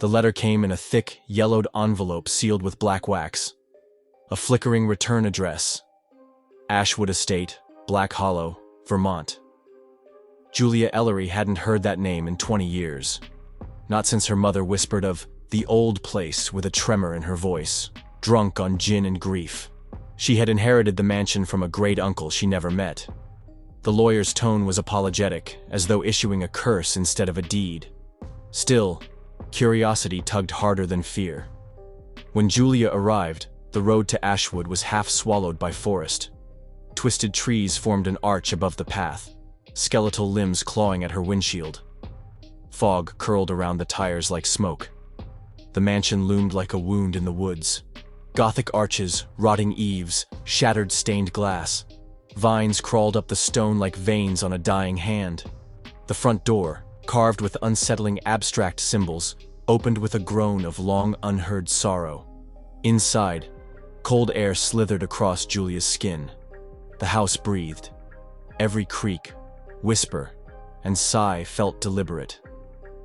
The letter came in a thick, yellowed envelope sealed with black wax. A flickering return address. Ashwood Estate, Black Hollow, Vermont. Julia Ellery hadn't heard that name in 20 years. Not since her mother whispered of the old place with a tremor in her voice, drunk on gin and grief. She had inherited the mansion from a great uncle she never met. The lawyer's tone was apologetic, as though issuing a curse instead of a deed. Still, curiosity tugged harder than fear. When Julia arrived, the road to Ashwood was half swallowed by forest. Twisted trees formed an arch above the path, skeletal limbs clawing at her windshield. Fog curled around the tires like smoke. The mansion loomed like a wound in the woods. Gothic arches, rotting eaves, shattered stained glass. Vines crawled up the stone like veins on a dying hand. The front door, carved with unsettling abstract symbols, opened with a groan of long unheard sorrow. Inside, cold air slithered across Julia's skin. The house breathed. Every creak, whisper, and sigh felt deliberate.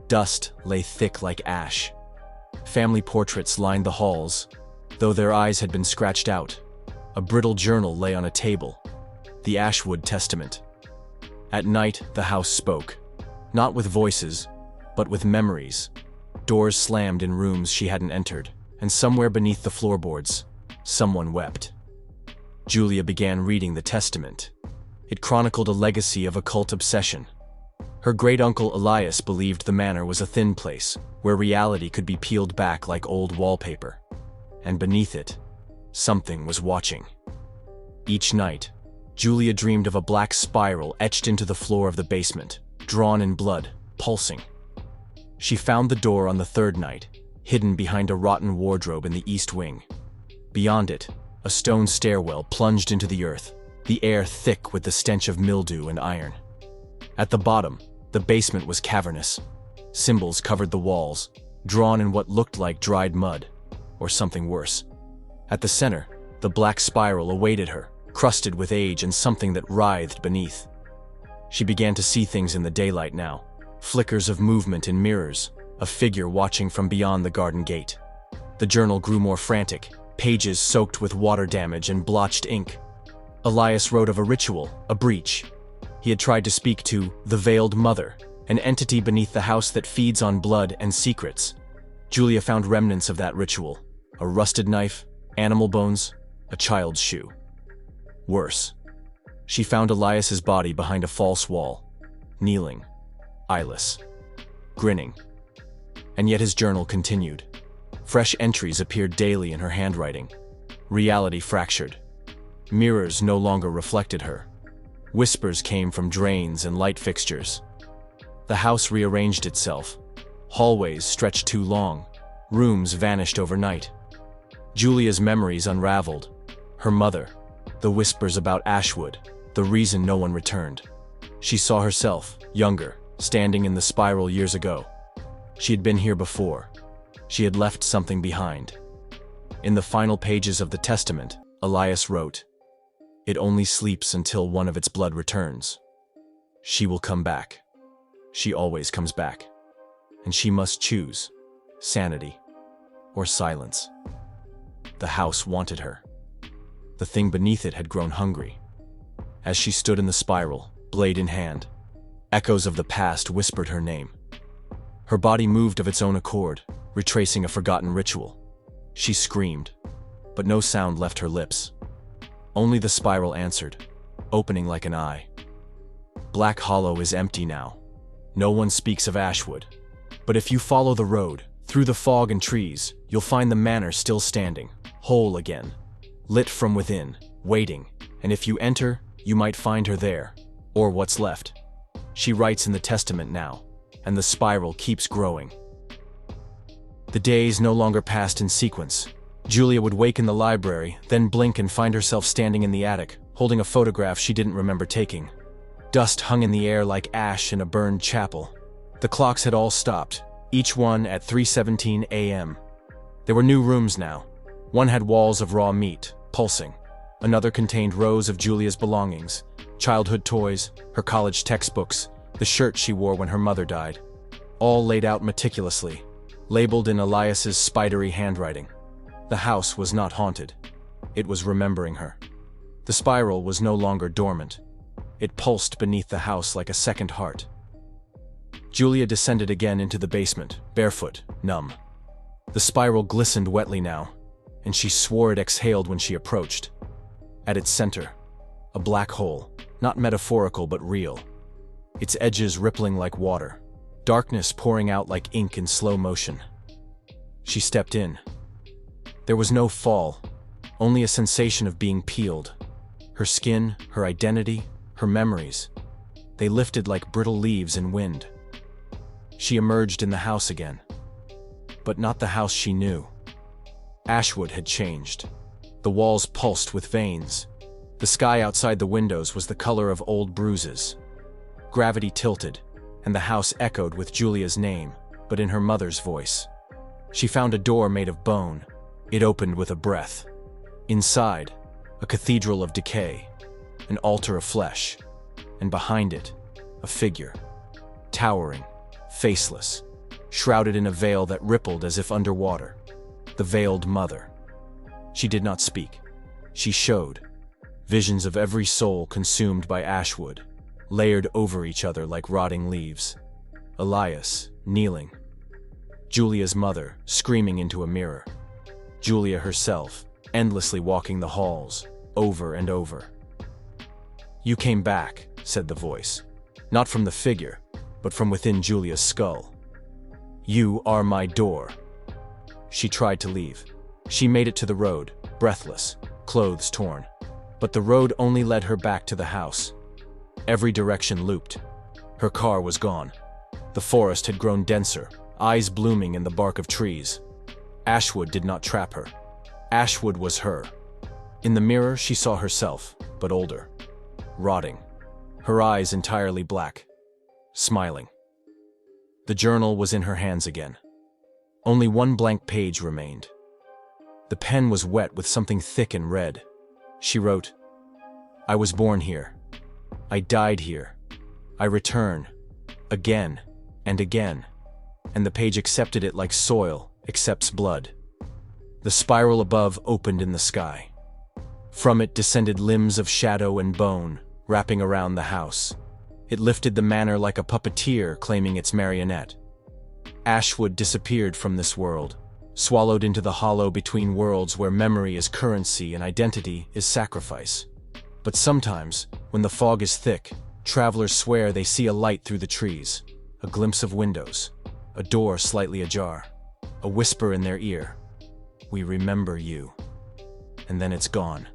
Dust lay thick like ash. Family portraits lined the halls, though their eyes had been scratched out. A brittle journal lay on a table. The Ashwood Testament. At night, the house spoke. Not with voices, but with memories. Doors slammed in rooms she hadn't entered, and somewhere beneath the floorboards, someone wept. Julia began reading the testament. It chronicled a legacy of occult obsession. Her great-uncle Elias believed the manor was a thin place, where reality could be peeled back like old wallpaper. And beneath it, something was watching. Each night, Julia dreamed of a black spiral etched into the floor of the basement, drawn in blood, pulsing. She found the door on the third night, hidden behind a rotten wardrobe in the east wing. Beyond it, a stone stairwell plunged into the earth, the air thick with the stench of mildew and iron. At the bottom, the basement was cavernous. Symbols covered the walls, drawn in what looked like dried mud, or something worse. At the center, the black spiral awaited her, crusted with age and something that writhed beneath. She began to see things in the daylight now, flickers of movement in mirrors, a figure watching from beyond the garden gate. The journal grew more frantic, pages soaked with water damage and blotched ink. Elias wrote of a ritual, a breach. He had tried to speak to the Veiled Mother, an entity beneath the house that feeds on blood and secrets. Julia found remnants of that ritual, a rusted knife, animal bones, a child's shoe. Worse, she found Elias's body behind a false wall, kneeling, eyeless, grinning. And yet his journal continued. Fresh entries appeared daily in her handwriting. Reality fractured. Mirrors no longer reflected her. Whispers came from drains and light fixtures. The house rearranged itself. Hallways stretched too long. Rooms vanished overnight. Julia's memories unraveled. Her mother, the whispers about Ashwood, the reason no one returned. She saw herself, younger, standing in the spiral years ago. She had been here before. She had left something behind. In the final pages of the testament, Elias wrote, "It only sleeps until one of its blood returns. She will come back. She always comes back. And she must choose sanity or silence." The house wanted her. The thing beneath it had grown hungry. As she stood in the spiral, blade in hand, echoes of the past whispered her name. Her body moved of its own accord, retracing a forgotten ritual. She screamed, but no sound left her lips. Only the spiral answered, opening like an eye. Black Hollow is empty now. No one speaks of Ashwood. But if you follow the road, through the fog and trees, you'll find the manor still standing, whole again, lit from within, waiting, and if you enter, you might find her there, or what's left. She writes in the testament now, and the spiral keeps growing. The days no longer passed in sequence. Julia would wake in the library, then blink and find herself standing in the attic, holding a photograph she didn't remember taking. Dust hung in the air like ash in a burned chapel. The clocks had all stopped, each one at 3:17 a.m. There were new rooms now. One had walls of raw meat, pulsing. Another contained rows of Julia's belongings, childhood toys, her college textbooks, the shirt she wore when her mother died. All laid out meticulously. labeled in Elias's spidery handwriting. The house was not haunted. It was remembering her. The spiral was no longer dormant. It pulsed beneath the house like a second heart. Julia descended again into the basement, barefoot, numb. The spiral glistened wetly now, and she swore it exhaled when she approached. At its center, a black hole, not metaphorical but real. Its edges rippling like water, darkness pouring out like ink in slow motion. She stepped in. There was no fall, only a sensation of being peeled. Her skin, her identity, her memories, they lifted like brittle leaves in wind. She emerged in the house again, but not the house she knew. Ashwood had changed. The walls pulsed with veins. The sky outside the windows was the color of old bruises. Gravity tilted, and the house echoed with Julia's name, but in her mother's voice. She found a door made of bone. It opened with a breath. Inside, a cathedral of decay, an altar of flesh, and behind it, a figure, towering, faceless, shrouded in a veil that rippled as if underwater. The veiled mother. She did not speak. She showed. Visions of every soul consumed by Ashwood, layered over each other like rotting leaves. Elias, kneeling. Julia's mother, screaming into a mirror. Julia herself, endlessly walking the halls, over and over. "You came back," said the voice. Not from the figure, but from within Julia's skull. "You are my door." She tried to leave. She made it to the road, breathless, clothes torn. But the road only led her back to the house. Every direction looped. Her car was gone. The forest had grown denser, eyes blooming in the bark of trees. Ashwood did not trap her. Ashwood was her. In the mirror she saw herself, but older. Rotting. Her eyes entirely black. Smiling. The journal was in her hands again. Only one blank page remained. The pen was wet with something thick and red. She wrote, "I was born here. I died here. I return. Again and again." And the page accepted it like soil accepts blood. The spiral above opened in the sky. From it descended limbs of shadow and bone, wrapping around the house. It lifted the manor like a puppeteer claiming its marionette. Ashwood disappeared from this world, swallowed into the hollow between worlds where memory is currency and identity is sacrifice. But sometimes, when the fog is thick, travelers swear they see a light through the trees, a glimpse of windows, a door slightly ajar, a whisper in their ear, "We remember you." And then it's gone.